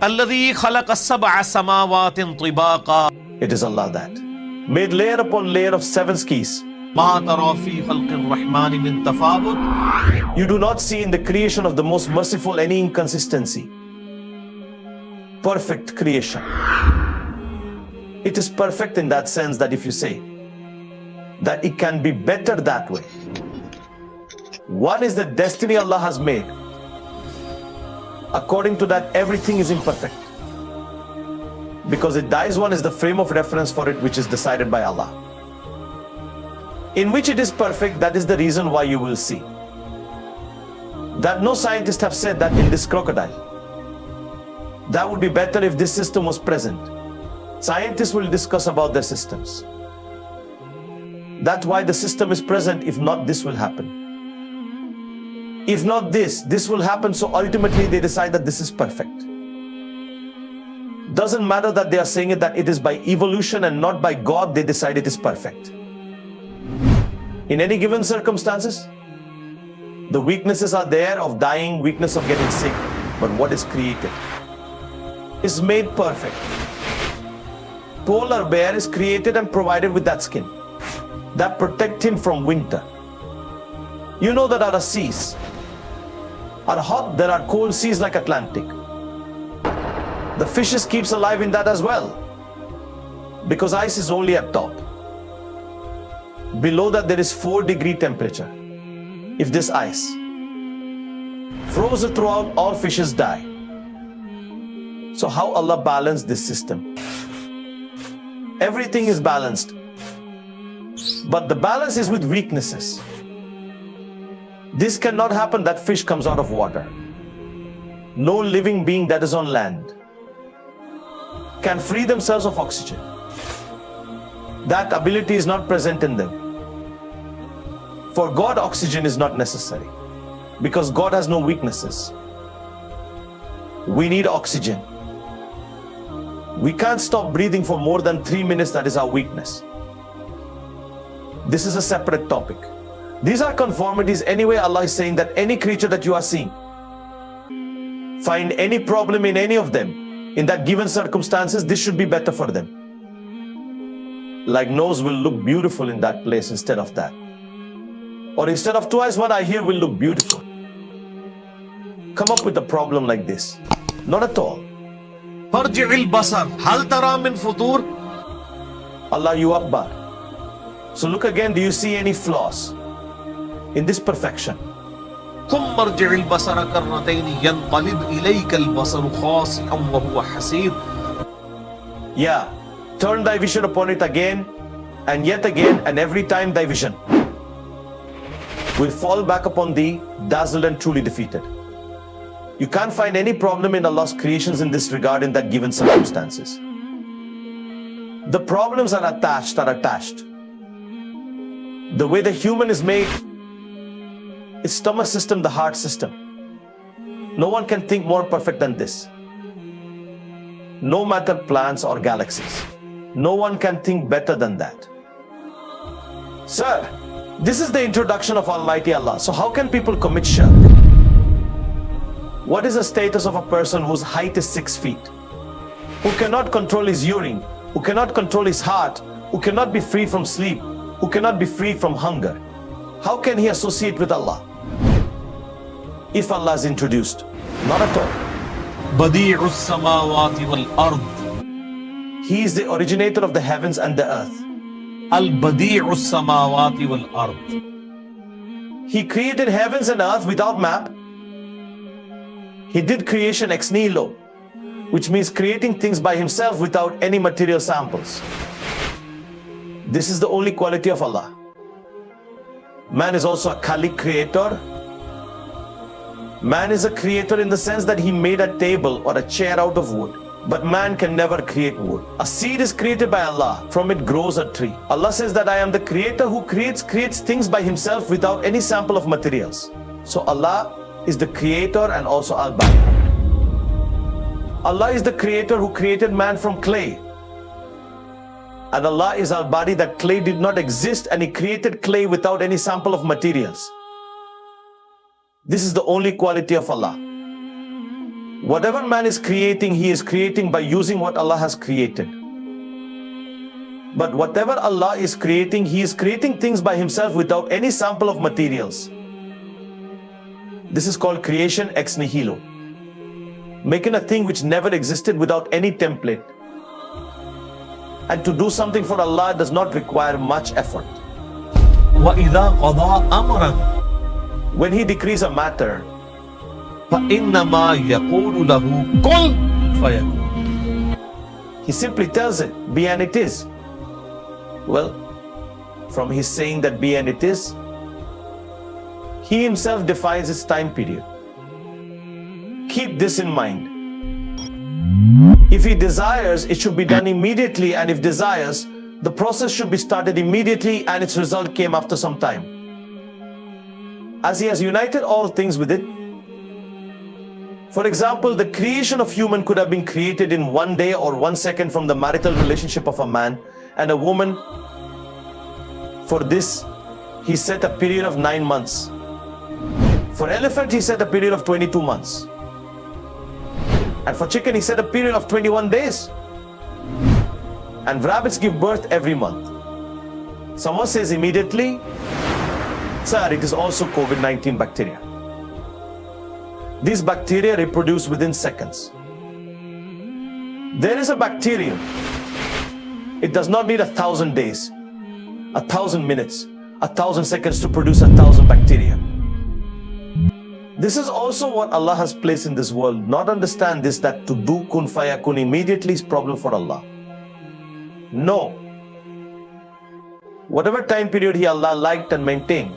الذي خلق السبع سماوات طباقا. It is Allah that made layer upon layer of 7 skies. ما ترى في خلق الرحمن من تفاوت. You do not see in the creation of the most merciful any inconsistency. Perfect creation. It is perfect in that sense that if you say that it can be better that way. One is the destiny Allah has made. According to that, everything is imperfect. Because it dies, one is the frame of reference for it, which is decided by Allah. In which it is perfect, that is the reason why you will see that no scientist have said that in this crocodile, that would be better if this system was present. Scientists will discuss about their systems. That's why the system is present. If not, this will happen. If not this will happen. So ultimately they decide that this is perfect. Doesn't matter that they are saying it, that it is by evolution and not by God, they decide it is perfect. In any given circumstances, the weaknesses are there of dying, weakness of getting sick. But what is created is made perfect. Polar bear is created and provided with that skin that protect him from winter. You know that our seas are hot, there are cold seas like Atlantic. The fishes keeps alive in that as well, because ice is only at top. Below that there is 4-degree temperature. If this ice frozen throughout, all fishes die. So how Allah balanced this system? Everything is balanced, but the balance is with weaknesses. This cannot happen that fish comes out of water. No living being that is on land can free themselves of oxygen. That ability is not present in them. For God, oxygen is not necessary because God has no weaknesses. We need oxygen. We can't stop breathing for more than 3 minutes. That is our weakness. This is a separate topic. These are conformities. Anyway, Allah is saying that any creature that you are seeing, find any problem in any of them, in that given circumstances, this should be better for them. Like nose will look beautiful in that place instead of that. Or instead of twice what I hear will look beautiful. Come up with a problem like this. Not at all. فارجع البصر هل ترى من فطور. Allahu Akbar. So look again, do you see any flaws in this perfection? ثم ارجع البصر كرتين ينقلب إليك البصر خاسئا وهو حسير. Yeah, turn thy vision upon it again and yet again, and every time thy vision will fall back upon thee, dazzled and truly defeated. You can't find any problem in Allah's creations in this regard in that given circumstances. The problems are attached. The way the human is made, its stomach system, the heart system. No one can think more perfect than this. No matter plants or galaxies. No one can think better than that. Sir, this is the introduction of Almighty Allah. So how can people commit shirk? What is the status of a person whose height is 6 feet? Who cannot control his urine? Who cannot control his heart? Who cannot be free from sleep? Who cannot be free from hunger? How can he associate with Allah if Allah is introduced? Not at all. بديع السماوات والأرض. He is the originator of the heavens and the earth. البديع السماوات والأرض. He created heavens and earth without map. He did creation ex nihilo, which means creating things by himself without any material samples. This is the only quality of Allah. Man is also a Khaliq, creator. Man is a creator in the sense that he made a table or a chair out of wood. But man can never create wood. A seed is created by Allah. From it grows a tree. Allah says that I am the creator who creates things by himself without any sample of materials. So Allah is the creator and also al-Bari. Allah is the creator who created man from clay. And Allah is al-Bari, that clay did not exist and He created clay without any sample of materials. This is the only quality of Allah. Whatever man is creating, he is creating by using what Allah has created. But whatever Allah is creating, he is creating things by himself without any sample of materials. This is called creation ex nihilo. Making a thing which never existed without any template. And to do something for Allah does not require much effort. وَإِذَا قَضَى أَمْرًا When he decrees a matter, فَإِنَّمَا يَقُولُ لَهُ كُنْ فَيَكُونُ. he simply tells it, be and it is. Well, from his saying that be and it is, he himself defines its time period. Keep this in mind. If he desires, it should be done immediately, and if desires, the process should be started immediately and its result came after some time. As he has united all things with it. For example, the creation of human could have been created in 1 day or 1 second from the marital relationship of a man and a woman. For this, he set a period of 9 months. For elephant, he set a period of 22 months. And for chicken, he set a period of 21 days. And rabbits give birth every month. Someone says immediately, sir, it is also COVID-19 bacteria. These bacteria reproduce within seconds. There is a bacterium. It does not need 1,000 days, 1,000 minutes, 1,000 seconds to produce 1,000 bacteria. This is also what Allah has placed in this world. Not understand this, that to do kun fayakun immediately is problem for Allah. No. Whatever time period He Allah liked and maintained,